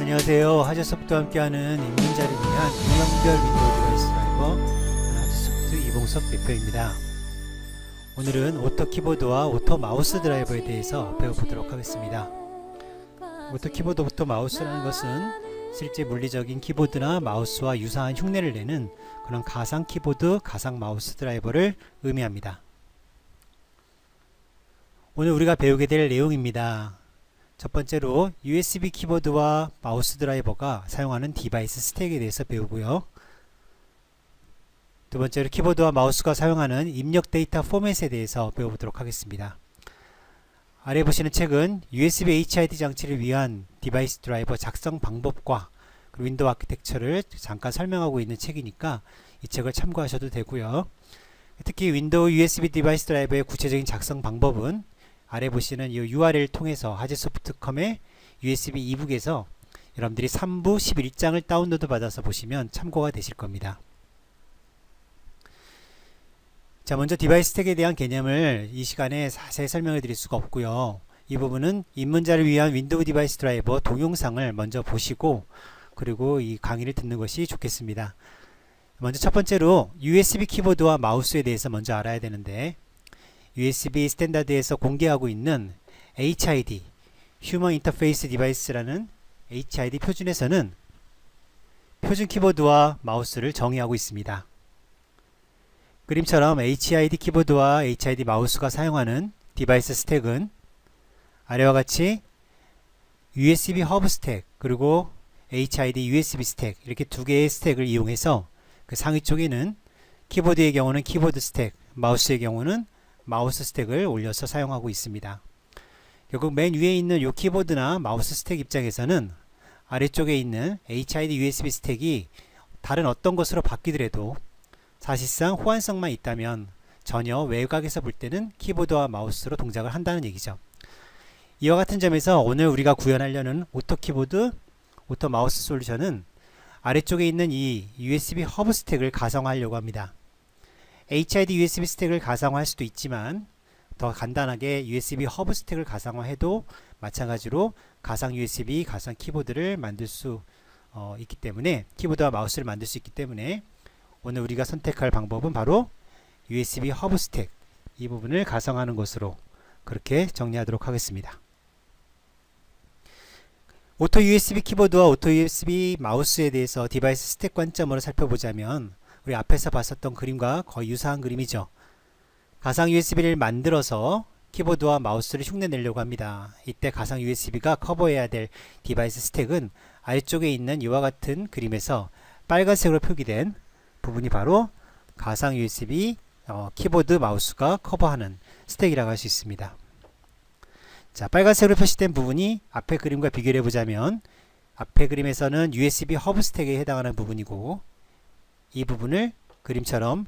안녕하세요. 하재소프트와 함께하는 입문자를 위한 유형별 윈도우 디바이스 드라이버 하재소프트 이봉석 대표입니다. 오늘은 오토 키보드와 오토 마우스 드라이버에 대해서 배워보도록 하겠습니다. 오토 키보드, 오토 마우스라는 것은 실제 물리적인 키보드나 마우스와 유사한 흉내를 내는 그런 가상 키보드, 가상 마우스 드라이버를 의미합니다. 오늘 우리가 배우게 될 내용입니다. 첫 번째로 USB 키보드와 마우스 드라이버가 사용하는 디바이스 스택에 대해서 배우고요. 두 번째로 키보드와 마우스가 사용하는 입력 데이터 포맷에 대해서 배워보도록 하겠습니다. 아래 보시는 책은 USB HID 장치를 위한 디바이스 드라이버 작성 방법과 윈도우 아키텍처를 잠깐 설명하고 있는 책이니까 이 책을 참고하셔도 되고요. 특히 윈도우 USB 디바이스 드라이버의 구체적인 작성 방법은 아래 보시는 이 URL을 통해서 하재소프트컴의 USB 이북에서 여러분들이 3부 11장을 다운로드 받아서 보시면 참고가 되실 겁니다. 자, 먼저 디바이스 스택에 대한 개념을 이 시간에 자세히 설명해 드릴 수가 없고요. 이 부분은 입문자를 위한 윈도우 디바이스 드라이버 동영상을 먼저 보시고 그리고 이 강의를 듣는 것이 좋겠습니다. 먼저 첫 번째로 USB 키보드와 마우스에 대해서 먼저 알아야 되는데, USB 스탠다드에서 공개하고 있는 HID, Human Interface Device라는 HID 표준에서는 표준 키보드와 마우스를 정의하고 있습니다. 그림처럼 HID 키보드와 HID 마우스가 사용하는 디바이스 스택은 아래와 같이 USB 허브 스택 그리고 HID USB 스택, 이렇게 두 개의 스택을 이용해서 그 상위 쪽에는 키보드의 경우는 키보드 스택, 마우스의 경우는 마우스 스택을 올려서 사용하고 있습니다. 결국 맨 위에 있는 이 키보드나 마우스 스택 입장에서는 아래쪽에 있는 HID USB 스택이 다른 어떤 것으로 바뀌더라도 사실상 호환성만 있다면 전혀 외곽에서 볼 때는 키보드와 마우스로 동작을 한다는 얘기죠. 이와 같은 점에서 오늘 우리가 구현하려는 오토 키보드, 오토 마우스 솔루션은 아래쪽에 있는 이 USB 허브 스택을 가상화하려고 합니다. HID USB 스택을 가상화할 수도 있지만 더 간단하게 USB 허브 스택을 가상화해도 마찬가지로 가상 USB, 가상 키보드를 만들 수 있기 때문에, 키보드와 마우스를 만들 수 있기 때문에 오늘 우리가 선택할 방법은 바로 USB 허브 스택, 이 부분을 가상화하는 것으로 그렇게 정리하도록 하겠습니다. 오토 USB 키보드와 오토 USB 마우스에 대해서 디바이스 스택 관점으로 살펴보자면 우리 앞에서 봤었던 그림과 거의 유사한 그림이죠. 가상 USB를 만들어서 키보드와 마우스를 흉내내려고 합니다. 이때 가상 USB가 커버해야 될 디바이스 스택은 아래쪽에 있는 이와 같은 그림에서 빨간색으로 표기된 부분이 바로 가상 USB 키보드 마우스가 커버하는 스택이라고 할 수 있습니다. 자, 빨간색으로 표시된 부분이 앞의 그림과 비교를 해보자면 앞의 그림에서는 USB 허브 스택에 해당하는 부분이고, 이 부분을 그림처럼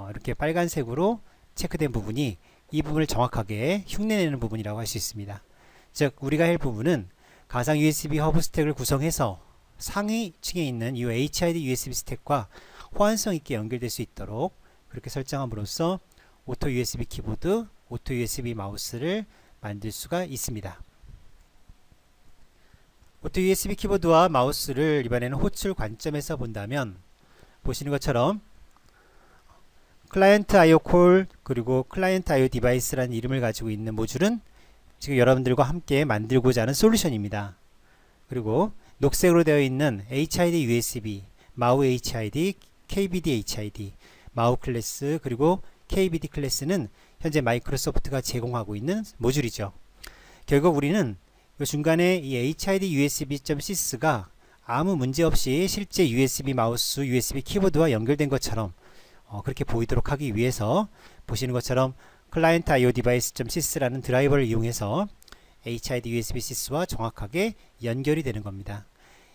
이렇게 빨간색으로 체크된 부분이 이 부분을 정확하게 흉내내는 부분이라고 할 수 있습니다. 즉 우리가 할 부분은 가상 USB 허브 스택을 구성해서 상위층에 있는 이 HID USB 스택과 호환성 있게 연결될 수 있도록 그렇게 설정함으로써 오토 USB 키보드, 오토 USB 마우스를 만들 수가 있습니다. 오토 USB 키보드와 마우스를 이번에는 호출 관점에서 본다면 보시는 것처럼 클라이언트 IO 콜 그리고 클라이언트 IO 디바이스라는 이름을 가지고 있는 모듈은 지금 여러분들과 함께 만들고자 하는 솔루션입니다. 그리고 녹색으로 되어 있는 HID USB, 마우 HID, KBD HID, 마우 클래스 그리고 KBD 클래스는 현재 마이크로소프트가 제공하고 있는 모듈이죠. 결국 우리는 이 중간에 이 HID USB.sys가 아무 문제 없이 실제 USB 마우스, USB 키보드와 연결된 것처럼 그렇게 보이도록 하기 위해서 보시는 것처럼 클라이언트 IO device.sys라는 드라이버를 이용해서 HID USB sys와 정확하게 연결이 되는 겁니다.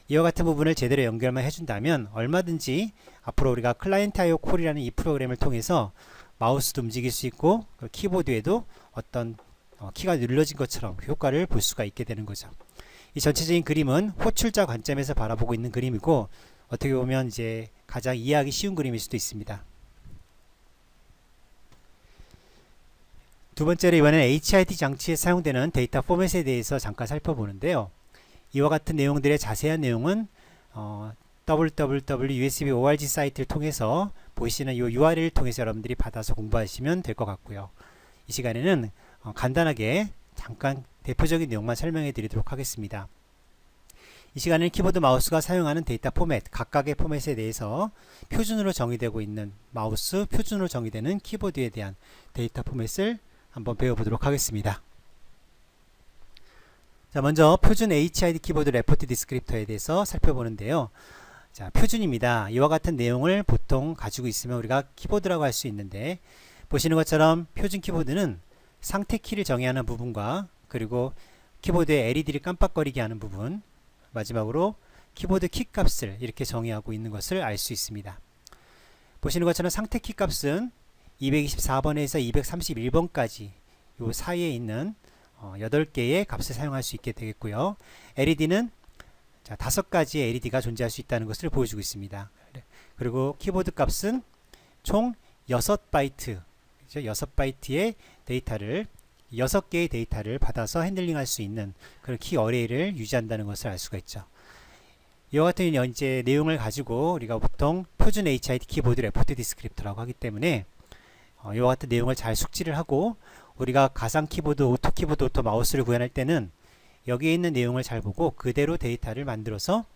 이와 같은 부분을 제대로 연결만 해준다면 얼마든지 앞으로 우리가 클라이언트 IO 콜이라는 이 프로그램을 통해서 마우스도 움직일 수 있고 키보드에도 어떤 키가 눌러진 것처럼 효과를 볼 수가 있게 되는 거죠. 이 전체적인 그림은 호출자 관점에서 바라보고 있는 그림이고, 어떻게 보면 이제 가장 이해하기 쉬운 그림일 수도 있습니다. 두 번째로 이번엔 HID 장치에 사용되는 데이터 포맷에 대해서 잠깐 살펴보는데요. 이와 같은 내용들의 자세한 내용은 www.usb.org 사이트를 통해서 보시는 이 URL을 통해서 여러분들이 받아서 공부하시면 될 것 같고요. 이 시간에는 간단하게 잠깐 대표적인 내용만 설명해 드리도록 하겠습니다. 이 시간에는 키보드 마우스가 사용하는 데이터 포맷, 각각의 포맷에 대해서 표준으로 정의되고 있는 마우스, 표준으로 정의되는 키보드에 대한 데이터 포맷을 한번 배워보도록 하겠습니다. 자, 먼저 표준 HID 키보드 레포트 디스크립터에 대해서 살펴보는데요. 자, 표준입니다. 이와 같은 내용을 보통 가지고 있으면 우리가 키보드라고 할 수 있는데, 보시는 것처럼 표준 키보드는 상태 키를 정의하는 부분과 그리고 키보드의 LED를 깜빡거리게 하는 부분, 마지막으로 키보드 키 값을 이렇게 정의하고 있는 것을 알 수 있습니다. 보시는 것처럼 상태 키 값은 224번에서 231번까지 요 사이에 있는 8개의 값을 사용할 수 있게 되겠고요. LED는 5가지의 LED가 존재할 수 있다는 것을 보여주고 있습니다. 그리고 키보드 값은 총 6바이트, 6바이트의 데이터를 6개의 데이터를 받아서 핸들링할 수 있는 그런 키 어레이를 유지한다는 것을 알 수가 있죠. 이와 같은 이제 내용을 가지고 우리가 보통 표준 HID 키보드 레포트 디스크립터라고 하기 때문에 이와 같은 내용을 잘 숙지를 하고 우리가 가상 키보드, 오토 키보드, 오토 마우스를 구현할 때는 여기에 있는 내용을 잘 보고 그대로 데이터를 만들어서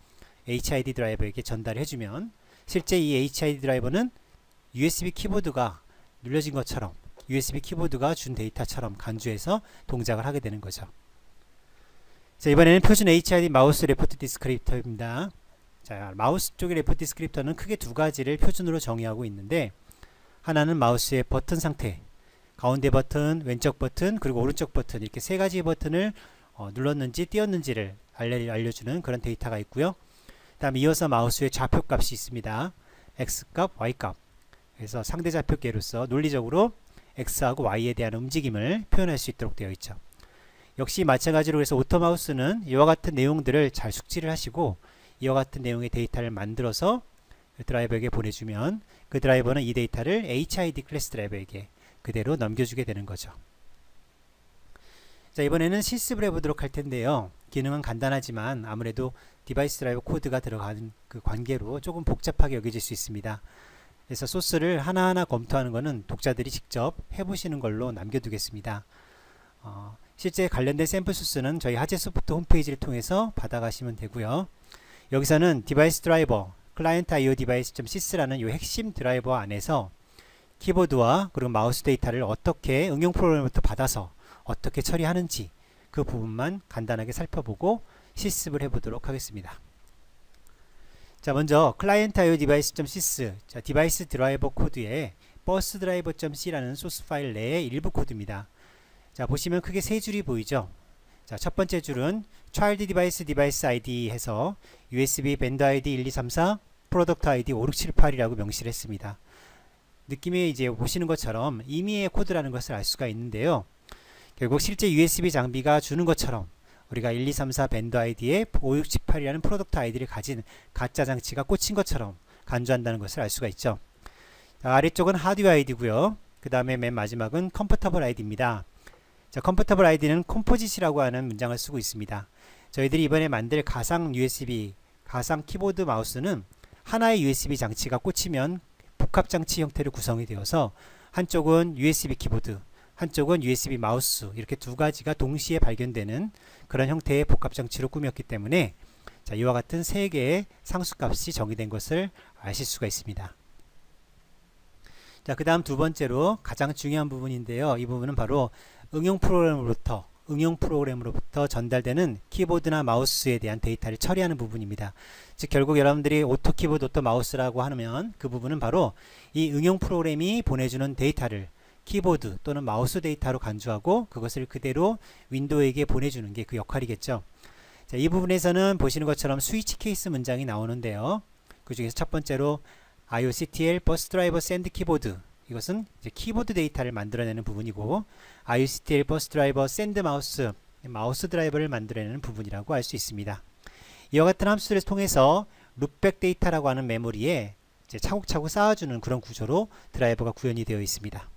HID 드라이버에게 전달해 주면 실제 이 HID 드라이버는 USB 키보드가 눌려진 것처럼 USB 키보드가 준 데이터처럼 간주해서 동작을 하게 되는 거죠. 자, 이번에는 표준 HID 마우스 레포트 디스크립터입니다. 자, 마우스 쪽의 레포트 디스크립터는 크게 두 가지를 표준으로 정의하고 있는데, 하나는 마우스의 버튼 상태, 가운데 버튼, 왼쪽 버튼, 그리고 오른쪽 버튼, 이렇게 세 가지 버튼을 눌렀는지 띄었는지를 알려주는 그런 데이터가 있고요. 다음 이어서 마우스의 좌표 값이 있습니다. X값, Y값. 그래서 상대 좌표계로서 논리적으로 X하고 Y에 대한 움직임을 표현할 수 있도록 되어 있죠. 역시 마찬가지로 해서 오토 마우스는 이와 같은 내용들을 잘 숙지를 하시고 이와 같은 내용의 데이터를 만들어서 드라이버에게 보내주면 그 드라이버는 이 데이터를 HID 클래스 드라이버에게 그대로 넘겨주게 되는 거죠. 자, 이번에는 실습을 해보도록 할 텐데요. 기능은 간단하지만 아무래도 디바이스 드라이버 코드가 들어가는 그 관계로 조금 복잡하게 여겨질 수 있습니다. 그래서 소스를 하나하나 검토하는 것은 독자들이 직접 해보시는 걸로 남겨두겠습니다. 실제 관련된 샘플 소스는 저희 하재소프트 홈페이지를 통해서 받아가시면 되고요. 여기서는 디바이스 드라이버 클라이언트 IO device.sys라는 이 핵심 드라이버 안에서 키보드와 그리고 마우스 데이터를 어떻게 응용 프로그램부터 받아서 어떻게 처리하는지 그 부분만 간단하게 살펴보고 실습을 해보도록 하겠습니다. 자, 먼저 클라이언트 IO device.sys, 자, 디바이스 드라이버 코드에 버스 드라이버.c라는 소스 파일 내의 일부 코드입니다. 자, 보시면 크게 세 줄이 보이죠. 자, 첫 번째 줄은 child device device ID 해서 USB 밴드 ID 1234, 프로덕트 ID 5678이라고 명시를 했습니다. 느낌이 이제 보시는 것처럼 임의의 코드라는 것을 알 수가 있는데요. 결국 실제 USB 장비가 주는 것처럼 우리가 1234 밴드 아이디에 5678이라는 프로덕트 아이디를 가진 가짜 장치가 꽂힌 것처럼 간주한다는 것을 알 수가 있죠. 자, 아래쪽은 하드웨어 아이디고요. 그 다음에 맨 마지막은 컴포터블 아이디입니다. 자, 컴포터블 아이디는 컴포짓이라고 하는 문장을 쓰고 있습니다. 저희들이 이번에 만들 가상 USB, 가상 키보드 마우스는 하나의 USB 장치가 꽂히면 복합 장치 형태로 구성이 되어서 한쪽은 USB 키보드, 한쪽은 USB 마우스, 이렇게 두 가지가 동시에 발견되는 그런 형태의 복합장치로 꾸몄기 때문에 자, 이와 같은 세 개의 상수값이 정의된 것을 아실 수가 있습니다. 자, 그 다음 두 번째로 가장 중요한 부분인데요. 이 부분은 바로 응용 프로그램으로부터 전달되는 키보드나 마우스에 대한 데이터를 처리하는 부분입니다. 즉 결국 여러분들이 오토 키보드, 오토 마우스라고 하면 그 부분은 바로 이 응용 프로그램이 보내주는 데이터를 키보드 또는 마우스 데이터로 간주하고 그것을 그대로 윈도우에게 보내주는 게 그 역할이겠죠. 자, 이 부분에서는 보시는 것처럼 스위치 케이스 문장이 나오는데요. 그 중에서 첫 번째로 IOCTL 버스 드라이버 샌드 키보드, 이것은 이제 키보드 데이터를 만들어내는 부분이고, IOCTL 버스 드라이버 샌드 마우스, 마우스 드라이버를 만들어내는 부분이라고 할 수 있습니다. 이와 같은 함수를 통해서 룩백 데이터라고 하는 메모리에 이제 차곡차곡 쌓아주는 그런 구조로 드라이버가 구현이 되어 있습니다.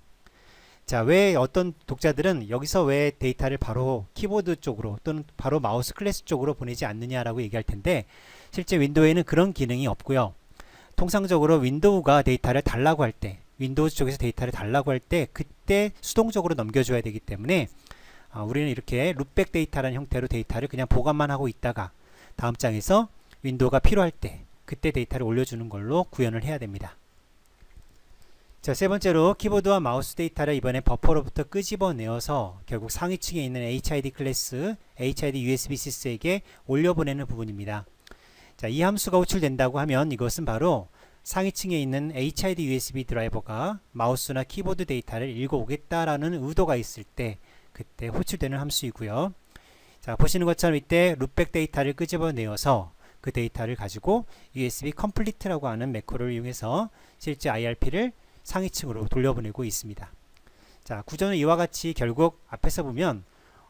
자, 왜 어떤 독자들은 여기서 왜 데이터를 바로 키보드 쪽으로 또는 바로 마우스 클래스 쪽으로 보내지 않느냐라고 얘기할 텐데, 실제 윈도우에는 그런 기능이 없고요. 통상적으로 윈도우가 데이터를 달라고 할 때, 윈도우 쪽에서 데이터를 달라고 할 때 그때 수동적으로 넘겨줘야 되기 때문에 우리는 이렇게 룻백 데이터라는 형태로 데이터를 그냥 보관만 하고 있다가 다음 장에서 윈도우가 필요할 때 그때 데이터를 올려주는 걸로 구현을 해야 됩니다. 자, 세 번째로 키보드와 마우스 데이터를 이번에 버퍼로부터 끄집어내어서 결국 상위층에 있는 HID 클래스, HID USB sys에게 올려보내는 부분입니다. 자, 이 함수가 호출된다고 하면 이것은 바로 상위층에 있는 HID USB 드라이버가 마우스나 키보드 데이터를 읽어오겠다라는 의도가 있을 때 그때 호출되는 함수이고요. 자, 보시는 것처럼 이때 룻백 데이터를 끄집어내어서 그 데이터를 가지고 USB 컴플리트라고 하는 매크로를 이용해서 실제 IRP를 상위층으로 돌려보내고 있습니다. 자, 구조는 이와 같이 결국 앞에서 보면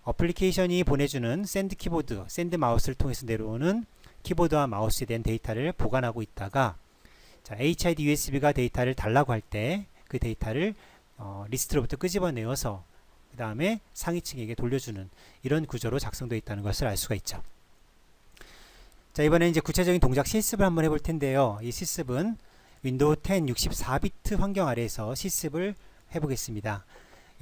어플리케이션이 보내주는 샌드 키보드, 샌드 마우스를 통해서 내려오는 키보드와 마우스에 대한 데이터를 보관하고 있다가, 자, HID USB가 데이터를 달라고 할 때 그 데이터를 리스트로부터 끄집어내어서 그 다음에 상위층에게 돌려주는 이런 구조로 작성되어 있다는 것을 알 수가 있죠. 자, 이번에 이제 구체적인 동작 실습을 한번 해볼 텐데요. 이 실습은 윈도우 10 64비트 환경 아래에서 실습을 해보겠습니다.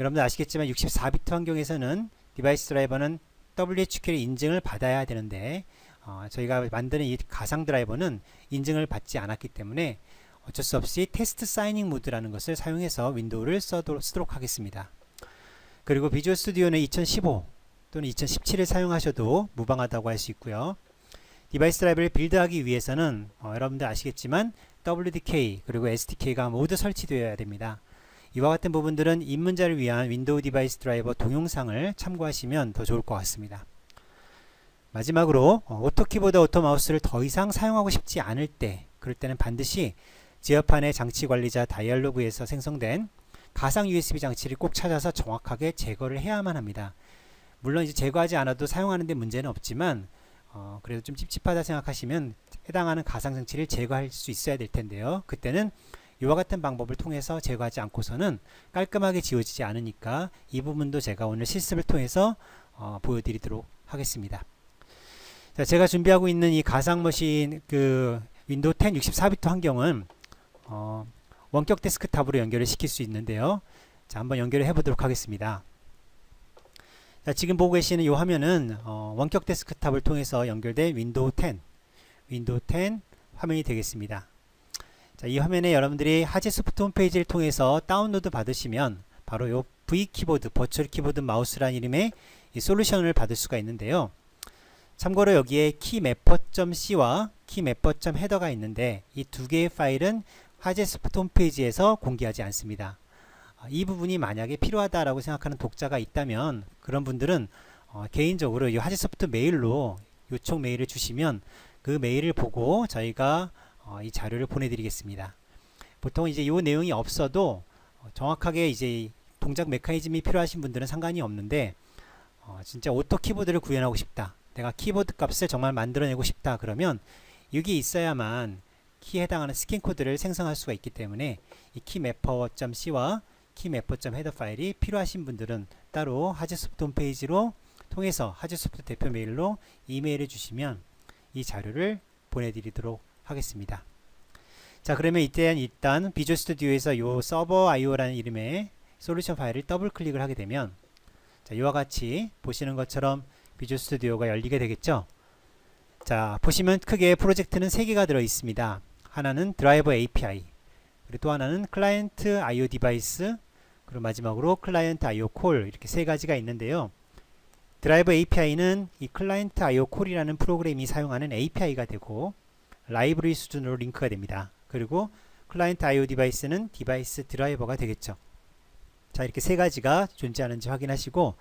여러분들 아시겠지만 64비트 환경에서는 디바이스 드라이버는 WHQL 인증을 받아야 되는데 저희가 만드는 이 가상 드라이버는 인증을 받지 않았기 때문에 어쩔 수 없이 테스트 사이닝 모드라는 것을 사용해서 윈도우를 쓰도록 하겠습니다. 그리고 비주얼 스튜디오는 2015 또는 2017을 사용하셔도 무방하다고 할 수 있고요. 디바이스 드라이버를 빌드하기 위해서는 여러분들 아시겠지만 WDK 그리고 SDK가 모두 설치되어야 됩니다. 이와 같은 부분들은 입문자를 위한 윈도우 디바이스 드라이버 동영상을 참고하시면 더 좋을 것 같습니다. 마지막으로 오토 키보드 오토 마우스를 더 이상 사용하고 싶지 않을 때, 그럴 때는 반드시 지열판의 장치 관리자 다이얼로그에서 생성된 가상 USB 장치를 꼭 찾아서 정확하게 제거를 해야만 합니다. 물론 이제 제거하지 않아도 사용하는데 문제는 없지만 그래도 좀 찝찝하다 생각하시면 해당하는 가상 장치를 제거할 수 있어야 될 텐데요. 그때는 이와 같은 방법을 통해서 제거하지 않고서는 깔끔하게 지워지지 않으니까 이 부분도 제가 오늘 실습을 통해서 보여드리도록 하겠습니다. 자, 제가 준비하고 있는 이 가상 머신 그 윈도우 10 64비트 환경은 원격 데스크탑으로 연결을 시킬 수 있는데요. 자, 한번 연결을 해보도록 하겠습니다. 자, 지금 보고 계시는 이 화면은 원격 데스크탑을 통해서 연결된 윈도우 10 화면이 되겠습니다. 자, 이 화면에 여러분들이 하제소프트 홈페이지를 통해서 다운로드 받으시면 바로 이 V키보드, 버추얼 키보드 마우스라는 이름의 이 솔루션을 받을 수가 있는데요. 참고로 여기에 keymapper.c와 keymapper.header가 있는데 이 두 개의 파일은 하제소프트 홈페이지에서 공개하지 않습니다. 이 부분이 만약에 필요하다라고 생각하는 독자가 있다면 그런 분들은 개인적으로 이 하제소프트 메일로 요청 메일을 주시면 그 메일을 보고 저희가 이 자료를 보내드리겠습니다. 보통 이제 이 내용이 없어도 정확하게 이제 동작 메커니즘이 필요하신 분들은 상관이 없는데 진짜 오토 키보드를 구현하고 싶다, 내가 키보드 값을 정말 만들어내고 싶다 그러면 여기 있어야만 키에 해당하는 스캔 코드를 생성할 수가 있기 때문에 이 keymapper.c와 keymapper.header 파일이 필요하신 분들은 따로 하제소프트 홈페이지로 통해서 하제소프트 대표 메일로 이메일을 주시면 이 자료를 보내드리도록 하겠습니다. 자, 그러면 이때 일단 비주얼 스튜디오에서 이 서버 IO라는 이름의 솔루션 파일을 더블 클릭을 하게 되면 자, 이와 같이 보시는 것처럼 비주얼 스튜디오가 열리게 되겠죠. 자, 보시면 크게 프로젝트는 3개가 들어 있습니다. 하나는 드라이버 API, 그리고 또 하나는 클라이언트 IO 디바이스, 그리고 마지막으로 클라이언트 IO 콜, 이렇게 3가지가 있는데요. 드라이버 API는 이 클라이언트 IO 콜이라는 프로그램이 사용하는 API가 되고 라이브러리 수준으로 링크가 됩니다. 그리고 클라이언트 IO 디바이스는 디바이스 드라이버가 되겠죠. 자, 이렇게 3가지가 존재하는지 확인하시고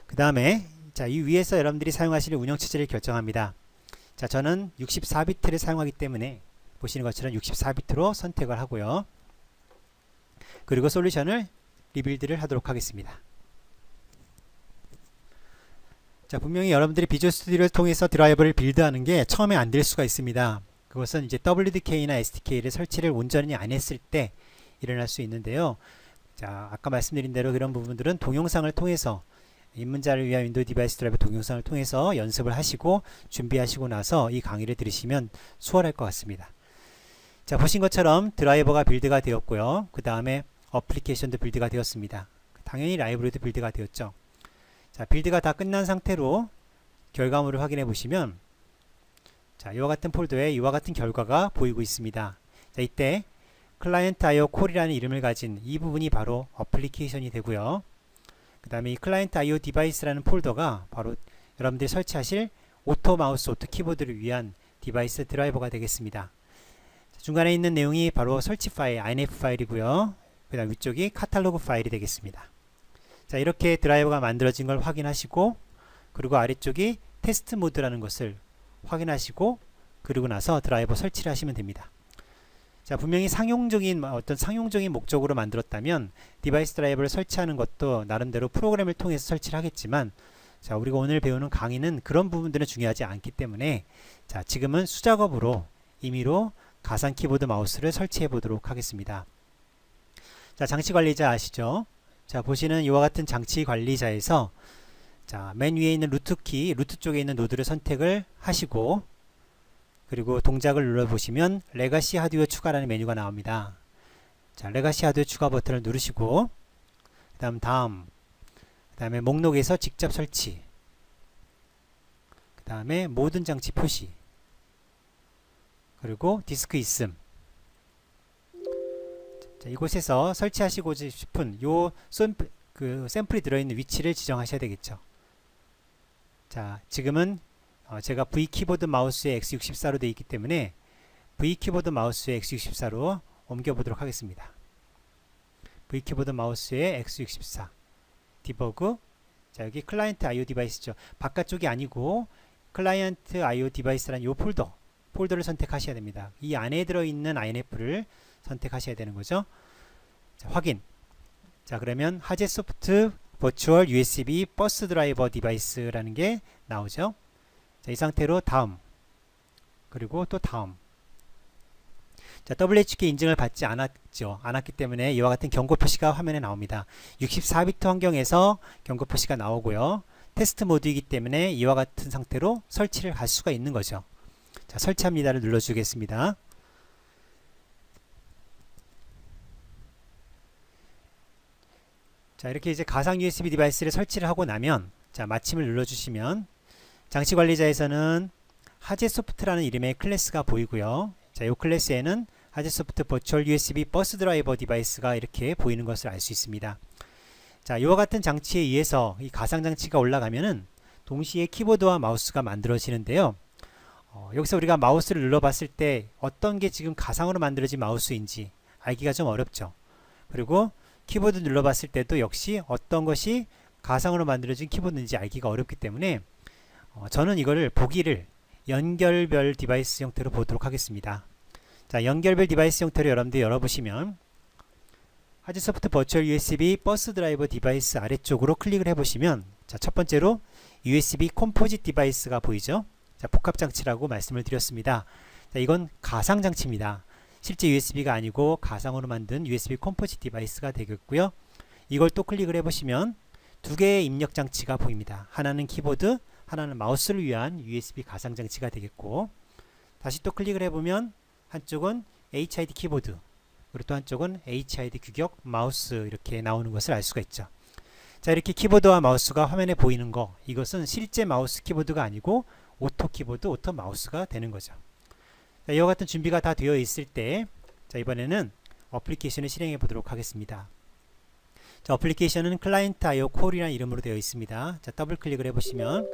그 다음에 자, 이 위에서 여러분들이 사용하시는 운영체제를 결정합니다. 자, 저는 64비트를 사용하기 때문에 보시는 것처럼 64비트로 선택을 하고요. 그리고 솔루션을 리빌드를 하도록 하겠습니다. 자, 분명히 여러분들이 비주얼 스튜디오를 통해서 드라이버를 빌드하는 게 처음에 안 될 수가 있습니다. 그것은 이제 WDK나 SDK를 설치를 온전히 안 했을 때 일어날 수 있는데요. 자, 아까 말씀드린 대로 이런 부분들은 동영상을 통해서 입문자를 위한 윈도우 디바이스 드라이버 동영상을 통해서 연습을 하시고 준비하시고 나서 이 강의를 들으시면 수월할 것 같습니다. 자, 보신 것처럼 드라이버가 빌드가 되었고요. 그 다음에 어플리케이션도 빌드가 되었습니다. 당연히 라이브러리도 빌드가 되었죠. 자, 빌드가 다 끝난 상태로 결과물을 확인해 보시면 자, 이와 같은 폴더에 이와 같은 결과가 보이고 있습니다. 자, 이때 클라이언트 IO 콜이라는 이름을 가진 이 부분이 바로 어플리케이션이 되고요. 그 다음에 이 클라이언트 IO 디바이스라는 폴더가 바로 여러분들이 설치하실 오토 마우스, 오토 키보드를 위한 디바이스 드라이버가 되겠습니다. 중간에 있는 내용이 바로 설치 파일, INF 파일이고요. 그 다음 위쪽이 카탈로그 파일이 되겠습니다. 자, 이렇게 드라이버가 만들어진 걸 확인하시고, 그리고 아래쪽이 테스트 모드라는 것을 확인하시고, 그리고 나서 드라이버 설치를 하시면 됩니다. 자, 분명히 어떤 상용적인 목적으로 만들었다면 디바이스 드라이버를 설치하는 것도 나름대로 프로그램을 통해서 설치를 하겠지만, 자, 우리가 오늘 배우는 강의는 그런 부분들은 중요하지 않기 때문에 자, 지금은 수작업으로 임의로 가상 키보드 마우스를 설치해 보도록 하겠습니다. 자, 장치 관리자 아시죠? 자, 보시는 이와 같은 장치 관리자에서 자, 맨 위에 있는 루트 쪽에 있는 노드를 선택을 하시고, 그리고 동작을 눌러보시면 레가시 하드웨어 추가라는 메뉴가 나옵니다. 자, 레가시 하드웨어 추가 버튼을 누르시고 그 다음에 목록에서 직접 설치, 그 다음에 모든 장치 표시, 그리고 디스크 있음. 자, 이곳에서 설치하시고 싶은 요 샘플이 들어있는 위치를 지정하셔야 되겠죠. 자, 지금은 제가 V 키보드 마우스의 X64로 되어 있기 때문에 V 키보드 마우스의 X64로 옮겨 보도록 하겠습니다. V 키보드 마우스의 X64 디버그. 자, 여기 클라이언트 IO 디바이스죠. 바깥쪽이 아니고 클라이언트 IO 디바이스라는 요 폴더를 선택하셔야 됩니다. 이 안에 들어있는 INF를 선택하셔야 되는 거죠. 자, 확인. 자, 그러면 하제소프트 버추얼 USB 버스 드라이버 디바이스라는 게 나오죠. 자, 이 상태로 다음, 그리고 또 다음. 자, WHK 인증을 받지 않았기 때문에 이와 같은 경고 표시가 화면에 나옵니다. 64비트 환경에서 경고 표시가 나오고요. 테스트 모드이기 때문에 이와 같은 상태로 설치를 할 수가 있는 거죠. 자, 설치합니다를 눌러주겠습니다. 자, 이렇게 이제 가상 USB 디바이스를 설치를 하고 나면 자, 마침을 눌러주시면 장치 관리자에서는 하제소프트라는 이름의 클래스가 보이고요. 자, 이 클래스에는 하제소프트 버추얼 USB 버스 드라이버 디바이스가 이렇게 보이는 것을 알 수 있습니다. 자, 이와 같은 장치에 의해서 이 가상 장치가 올라가면은 동시에 키보드와 마우스가 만들어지는데요. 여기서 우리가 마우스를 눌러봤을 때 어떤 게 지금 가상으로 만들어진 마우스인지 알기가 좀 어렵죠. 그리고 키보드 눌러봤을 때도 역시 어떤 것이 가상으로 만들어진 키보드인지 알기가 어렵기 때문에 저는 이거를 보기를 연결별 디바이스 형태로 보도록 하겠습니다. 자, 연결별 디바이스 형태로 여러분들 열어보시면 하드소프트 버추얼 USB 버스 드라이버 디바이스 아래쪽으로 클릭을 해보시면 자, 첫 번째로 USB 컴포짓 디바이스가 보이죠. 자, 복합장치라고 말씀을 드렸습니다. 자, 이건 가상장치입니다. 실제 USB가 아니고 가상으로 만든 USB 컴포짓 디바이스가 되겠고요. 이걸 또 클릭을 해보시면 두 개의 입력 장치가 보입니다. 하나는 키보드, 하나는 마우스를 위한 USB 가상 장치가 되겠고, 다시 또 클릭을 해보면 한쪽은 HID 키보드, 그리고 또 한쪽은 HID 규격 마우스 이렇게 나오는 것을 알 수가 있죠. 자, 이렇게 키보드와 마우스가 화면에 보이는 거, 이것은 실제 마우스 키보드가 아니고 오토 키보드, 오토 마우스가 되는 거죠. 자, 이와 같은 준비가 다 되어 있을 때, 자, 이번에는 어플리케이션을 실행해 보도록 하겠습니다. 자, 어플리케이션은 클라이언트 IO 콜이라는 이름으로 되어 있습니다. 자, 더블 클릭을 해보시면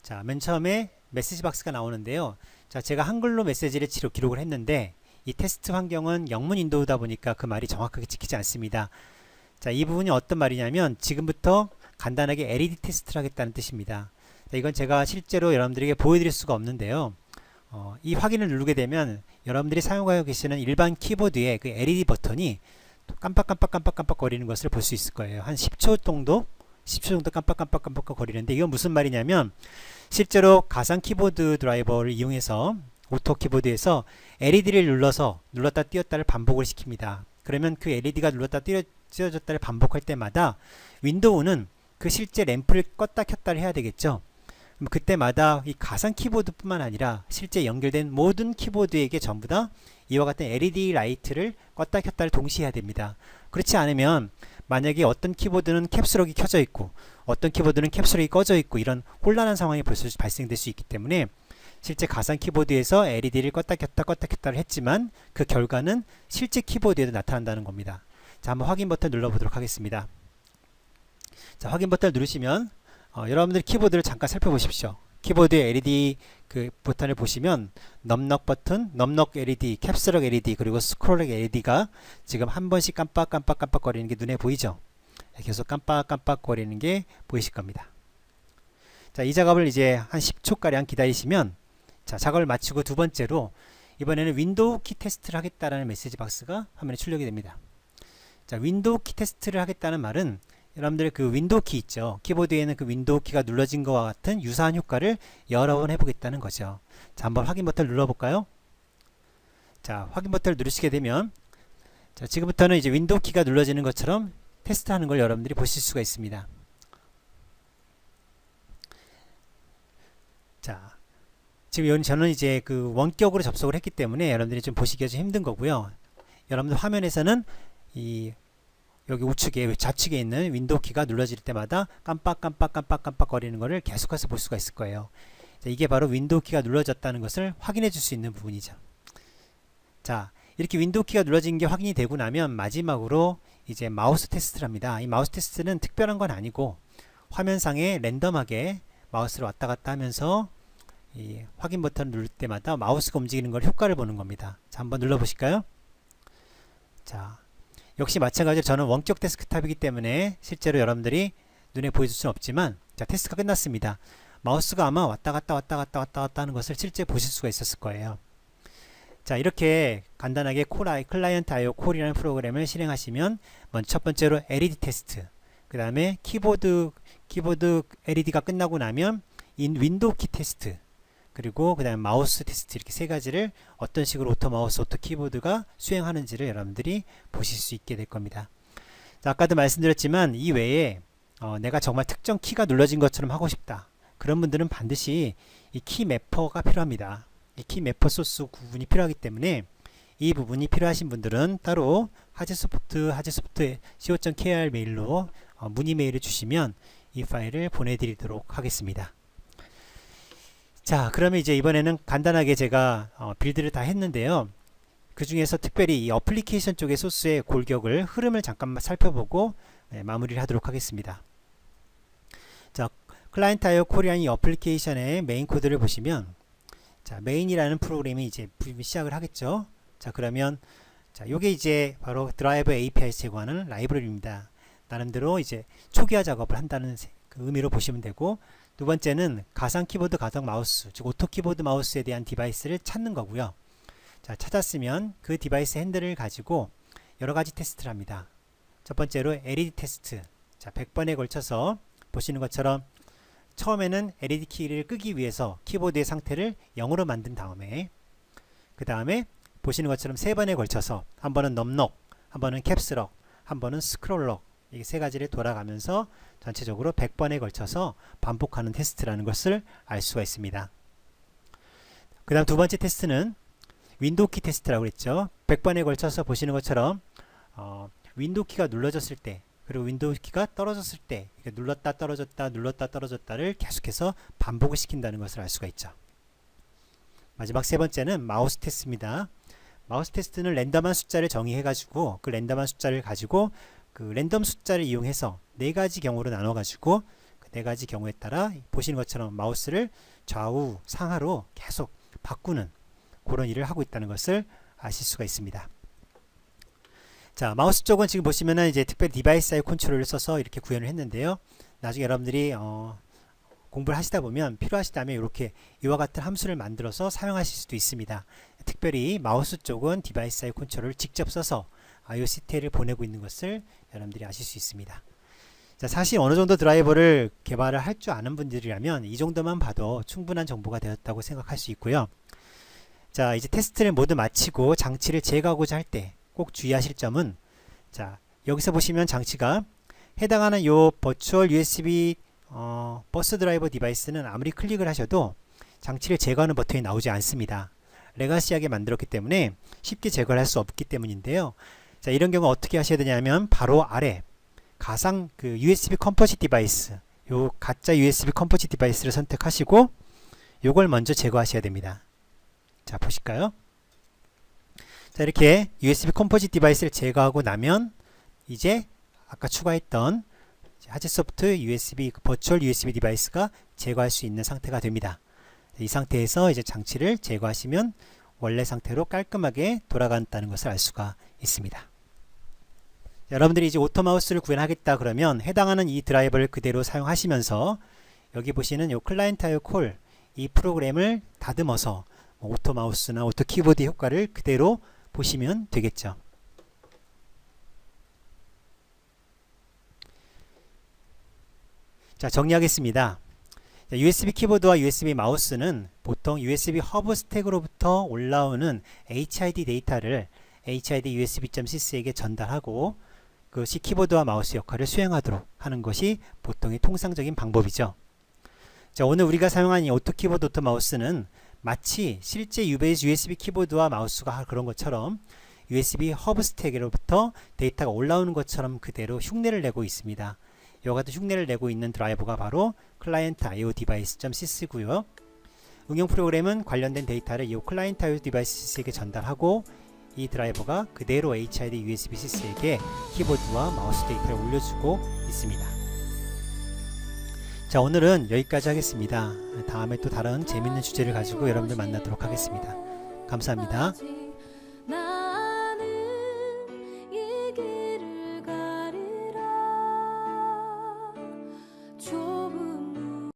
자, 맨 처음에 메시지 박스가 나오는데요. 자, 제가 한글로 메시지를 기록을 했는데 이 테스트 환경은 영문 윈도우다 보니까 그 말이 정확하게 찍히지 않습니다. 자, 이 부분이 어떤 말이냐면 지금부터 간단하게 LED 테스트를 하겠다는 뜻입니다. 자, 이건 제가 실제로 여러분들에게 보여드릴 수가 없는데요. 이 확인을 누르게 되면 여러분들이 사용하고 계시는 일반 키보드의 그 LED 버튼이 깜빡깜빡 거리는 것을 볼 수 있을 거예요. 한 10초 정도 깜빡깜빡 거리는데 이건 무슨 말이냐면 실제로 가상 키보드 드라이버를 이용해서 오토 키보드에서 LED를 눌렀다 띄었다를 반복을 시킵니다. 그러면 그 LED가 눌렀다 띄어졌다를 반복할 때마다 윈도우는 그 실제 램프를 껐다 켰다를 해야 되겠죠. 그럼 그때마다 이 가상 키보드뿐만 아니라 실제 연결된 모든 키보드에게 전부 다 이와 같은 LED 라이트를 껐다 켰다를 동시에 해야 됩니다. 그렇지 않으면 만약에 어떤 키보드는 캡슐록이 켜져 있고 어떤 키보드는 캡슐록이 꺼져 있고 이런 혼란한 상황이 벌써 발생될 수 있기 때문에 실제 가상 키보드에서 LED를 껐다 켰다를 했지만 그 결과는 실제 키보드에도 나타난다는 겁니다. 자, 한번 확인 버튼 눌러보도록 하겠습니다. 자, 확인 버튼을 누르시면 여러분들 키보드를 잠깐 살펴보십시오. 키보드의 LED 그 버튼을 보시면 넘넉 버튼, 넘넉 LED, 캡슐록 LED 그리고 스크롤 LED가 지금 한 번씩 깜빡깜빡 거리는 게 눈에 보이죠? 계속 깜빡깜빡 거리는 게 보이실 겁니다. 자, 이 작업을 이제 한 10초가량 기다리시면 자, 작업을 마치고 두 번째로 이번에는 윈도우 키 테스트를 하겠다라는 메시지 박스가 화면에 출력이 됩니다. 자, 윈도우 키 테스트를 하겠다는 말은 여러분들 그 윈도우 키 있죠. 키보드에는 그 윈도우 키가 눌러진 것과 같은 유사한 효과를 여러 번 해보겠다는 거죠. 자, 한번 확인 버튼을 눌러볼까요? 자, 확인 버튼을 누르시게 되면 자, 지금부터는 이제 윈도우 키가 눌러지는 것처럼 테스트하는 걸 여러분들이 보실 수가 있습니다. 자, 지금 저는 이제 그 원격으로 접속을 했기 때문에 여러분들이 좀 보시기가 좀 힘든 거고요. 여러분들 화면에서는 이 여기 우측에 좌측에 있는 윈도우 키가 눌러질 때마다 깜빡 거리는 것을 계속해서 볼 수가 있을 거예요. 자, 이게 바로 윈도우 키가 눌러졌다는 것을 확인해 줄 수 있는 부분이죠. 자, 이렇게 윈도우 키가 눌러진 게 확인이 되고 나면 마지막으로 이제 마우스 테스트를 합니다. 이 마우스 테스트는 특별한 건 아니고 화면상에 랜덤하게 마우스를 왔다 갔다 하면서 이 확인 버튼을 누를 때마다 마우스가 움직이는 걸 효과를 보는 겁니다. 자, 한번 눌러 보실까요? 자, 역시 마찬가지로 저는 원격 데스크탑이기 때문에 실제로 여러분들이 눈에 보여줄 수는 없지만 자, 테스트가 끝났습니다. 마우스가 아마 왔다 갔다 하는 것을 실제 보실 수가 있었을 거예요. 자, 이렇게 간단하게 클라이언트 IO 콜이라는 프로그램을 실행하시면 먼저 첫 번째로 LED 테스트, 그 다음에 키보드 LED가 끝나고 나면 윈도우 키 테스트, 그리고 그 다음에 마우스 테스트, 이렇게 세 가지를 어떤 식으로 오토 마우스, 오토 키보드가 수행하는지를 여러분들이 보실 수 있게 될 겁니다. 자, 아까도 말씀드렸지만 이 외에 내가 정말 특정 키가 눌러진 것처럼 하고 싶다, 그런 분들은 반드시 이 키 매퍼가 필요합니다. 이 키 매퍼 소스 구분이 필요하기 때문에 이 부분이 필요하신 분들은 따로 하즈소프트 co.kr 메일로 문의 메일을 주시면 이 파일을 보내드리도록 하겠습니다. 자, 그러면 이제 이번에는 간단하게 제가 빌드를 다 했는데요. 그 중에서 특별히 이 어플리케이션 쪽의 소스의 골격을 흐름을 잠깐만 살펴보고 마무리를 하도록 하겠습니다. 자, 클라이언트 IO 코리안 이 어플리케이션의 메인 코드를 보시면 자, 메인이라는 프로그램이 이제 시작을 하겠죠. 자, 그러면 자, 요게 이제 바로 드라이버 API 제공하는 라이브러리입니다. 나름대로 이제 초기화 작업을 한다는 그 의미로 보시면 되고, 두 번째는 가상 키보드, 가상 마우스, 즉 오토 키보드 마우스에 대한 디바이스를 찾는 거고요. 자, 찾았으면 그 디바이스 핸들을 가지고 여러 가지 테스트를 합니다. 첫 번째로 LED 테스트. 자, 100번에 걸쳐서 보시는 것처럼 처음에는 LED 키를 끄기 위해서 키보드의 상태를 0으로 만든 다음에 그 다음에 보시는 것처럼 3번에 걸쳐서 한 번은 넘넉, 한 번은 캡스럭, 한 번은 스크롤럭, 이 세 가지를 돌아가면서 전체적으로 100번에 걸쳐서 반복하는 테스트라는 것을 알 수가 있습니다. 그 다음 두 번째 테스트는 윈도우 키 테스트라고 했죠. 100번에 걸쳐서 보시는 것처럼 윈도우 키가 눌러졌을 때, 그리고 윈도우 키가 떨어졌을 때, 눌렀다 떨어졌다를 계속해서 반복을 시킨다는 것을 알 수가 있죠. 마지막 세 번째는 마우스 테스트입니다. 마우스 테스트는 랜덤한 숫자를 정의해 가지고 그 랜덤한 숫자를 가지고 그 랜덤 숫자를 이용해서 네 가지 경우로 나눠 가지고 그 네 가지 경우에 따라 보시는 것처럼 마우스를 좌우 상하로 계속 바꾸는 그런 일을 하고 있다는 것을 아실 수가 있습니다. 자, 마우스 쪽은 지금 보시면은 이제 특별히 디바이스 아이 컨트롤을 써서 이렇게 구현을 했는데요. 나중에 여러분들이 공부를 하시다 보면 필요하시다면 이렇게 이와 같은 함수를 만들어서 사용하실 수도 있습니다. 특별히 마우스 쪽은 디바이스 아이 컨트롤을 직접 써서 IOCTL을 보내고 있는 것을 여러분들이 아실 수 있습니다. 자, 사실 어느 정도 드라이버를 개발을 할 줄 아는 분들이라면 이 정도만 봐도 충분한 정보가 되었다고 생각할 수 있고요. 자, 이제 테스트를 모두 마치고 장치를 제거하고자 할 때 꼭 주의하실 점은, 자, 여기서 보시면 장치가 해당하는 요 버추얼 USB 버스 드라이버 디바이스는 아무리 클릭을 하셔도 장치를 제거하는 버튼이 나오지 않습니다. 레가시하게 만들었기 때문에 쉽게 제거를 할 수 없기 때문인데요. 자, 이런 경우 어떻게 하셔야 되냐면 바로 아래 가상 그 USB 컴포짓 디바이스, 요 가짜 USB 컴포짓 디바이스를 선택하시고 요걸 먼저 제거하셔야 됩니다. 자, 보실까요? 자, 이렇게 USB 컴포짓 디바이스를 제거하고 나면 이제 아까 추가했던 하즈소프트 USB 버추얼 USB 디바이스가 제거할 수 있는 상태가 됩니다. 이 상태에서 이제 장치를 제거하시면 원래 상태로 깔끔하게 돌아간다는 것을 알 수가 있습니다. 여러분들이 이제 오토 마우스를 구현하겠다 그러면 해당하는 이 드라이버를 그대로 사용하시면서 여기 보시는 요 클라이언트 IO 콜 이 프로그램을 다듬어서 오토 마우스나 오토 키보드 효과를 그대로 보시면 되겠죠. 자, 정리하겠습니다. USB 키보드와 USB 마우스는 보통 USB 허브 스택으로부터 올라오는 HID 데이터를 HID USB.cc에게 전달하고 그것이 키보드와 마우스 역할을 수행하도록 하는 것이 보통의 통상적인 방법이죠. 자, 오늘 우리가 사용한 이 오토 키보드 오토 마우스는 마치 실제 USB 키보드와 마우스가 그런 것처럼 USB 허브 스택으로부터 데이터가 올라오는 것처럼 그대로 흉내를 내고 있습니다. 이와 같은 흉내를 내고 있는 드라이버가 바로 클라이언트 IO 디바이스.cc고요. 응용 프로그램은 관련된 데이터를 이 클라이언트 IO 디바이스에게 전달하고 이 드라이버가 그대로 HID USB-C에게 키보드와 마우스 데이터를 올려주고 있습니다. 자, 오늘은 여기까지 하겠습니다. 다음에 또 다른 재밌는 주제를 가지고 여러분들 만나도록 하겠습니다. 감사합니다.